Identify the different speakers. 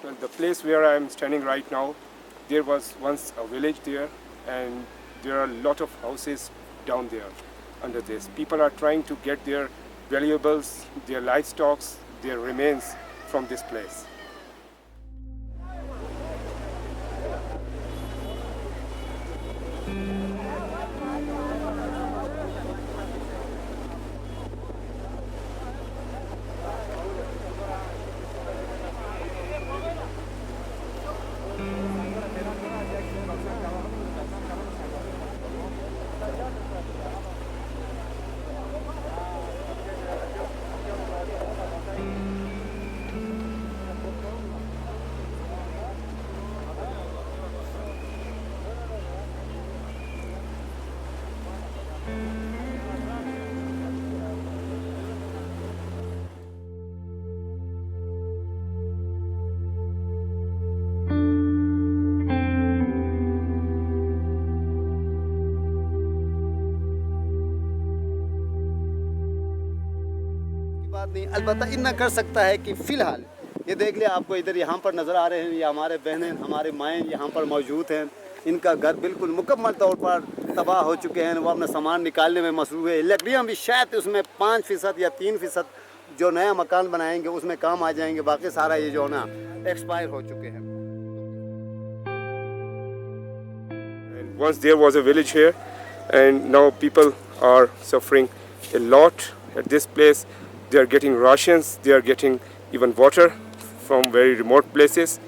Speaker 1: Well, the place where I am standing right now, there was once a village there, and there are a lot of houses down there under this. People are trying to get their valuables, their livestock, their remains from this place.
Speaker 2: बात नहीं, अलबत्ता इतना कर सकता है कि फ़िलहाल ये देख लिया, आपको इधर यहाँ पर नज़र आ रहे हैं, ये हमारे बहनें हमारे माएँ यहाँ पर मौजूद हैं। इनका घर बिल्कुल मुकम्मल तौर पर तबाह हो चुके हैं। वो अपना सामान निकालने में मसरूफ़ है। लकड़ियाँ भी शायद उसमें 5% या 3% जो नया मकान बनाएंगे उसमें काम आ जाएंगे, बाकी सारा ये जो ना एक्सपायर हो चुके हैं।
Speaker 1: And once there was a village here, and now people are suffering a lot at this place. They are getting rations, they are getting even water from very remote places.